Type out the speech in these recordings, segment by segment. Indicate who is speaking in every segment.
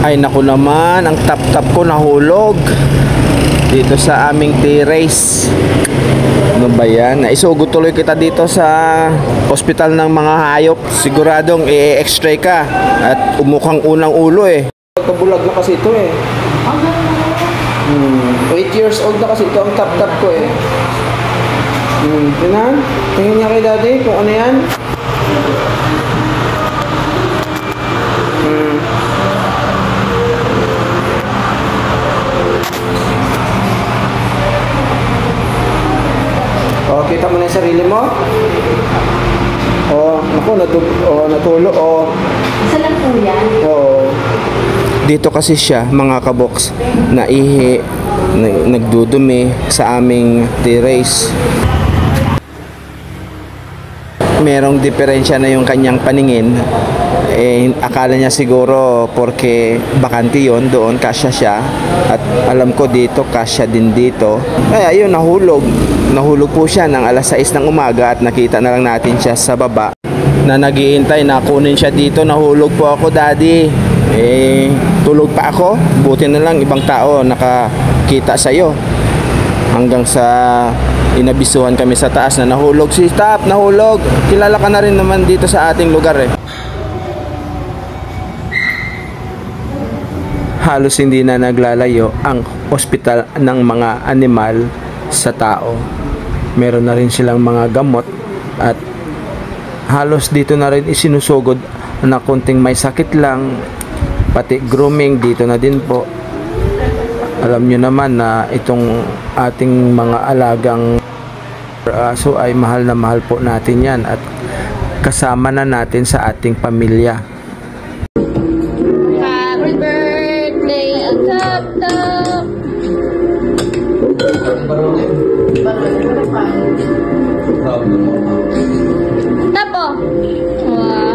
Speaker 1: Ay naku naman, ang tap-tap ko nahulog dito sa aming terrace. Ano ba yan? Naisugo tuloy kita dito sa ospital ng mga hayop. Siguradong i-x-ray ka at umukhang unang ulo eh. Kabulag na kasi ito eh. 8 years old na kasi ito ang tap-tap ko eh. Tingnan? Tingin niya kay daddy kung ano yan. Oh, kita mo na yung sarili mo? Oh, naku, natulo. Oh.
Speaker 2: Isa lang po yan?
Speaker 1: Oo. Dito kasi siya, mga kaboks, naihi, nagdudumi sa aming terrace. Merong diferensya na yung kanyang paningin. Akala niya siguro porque bakante yun, doon kasya siya. At alam ko dito, kasya din dito. Kaya ayun, nahulog. Nahulog po siya ng alas 6 ng umaga at nakita na lang natin siya sa baba na naghihintay na kunin siya dito. Nahulog po ako, daddy. Tulog pa ako. Buti na lang ibang tao nakakita sa'yo. Hanggang sa inabisuhan kami sa taas na nahulog si Tap, nahulog. Kilala ka na rin naman dito sa ating lugar eh. Halos hindi na naglalayo ang ospital ng mga animal sa tao. Meron na rin silang mga gamot at halos dito na rin isinusugod na kunting may sakit lang, pati grooming dito na din po. Alam nyo naman na itong ating mga alagang aso ay mahal na mahal po natin yan at kasama na natin sa ating pamilya.
Speaker 2: Happy birthday, Tap-Tap! Tapo! Wow!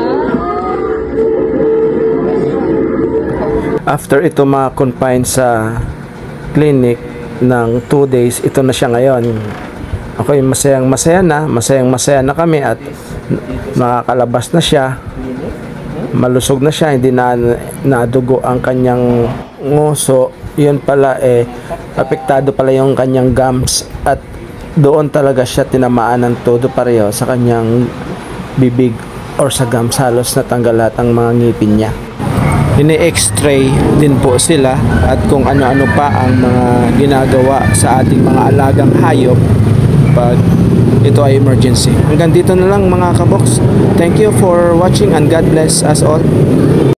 Speaker 1: After ito ma-confine sa clinic ng 2 days, ito na siya ngayon. Okay, masayang masaya na kami at nakakalabas na siya. Malusog na siya, hindi na nadugo ang kanyang nguso. Yun pala apektado pala yung kanyang gums at doon talaga siya tinamaan ng todo pareho sa kanyang bibig or sa gums. Halos natanggal lahat ang mga ngipin niya. Ini-x-ray din po sila at kung ano-ano pa ang mga ginagawa sa ating mga alagang hayop pag ito ay emergency. Hanggang dito na lang mga kaboks. Thank you for watching and God bless us all.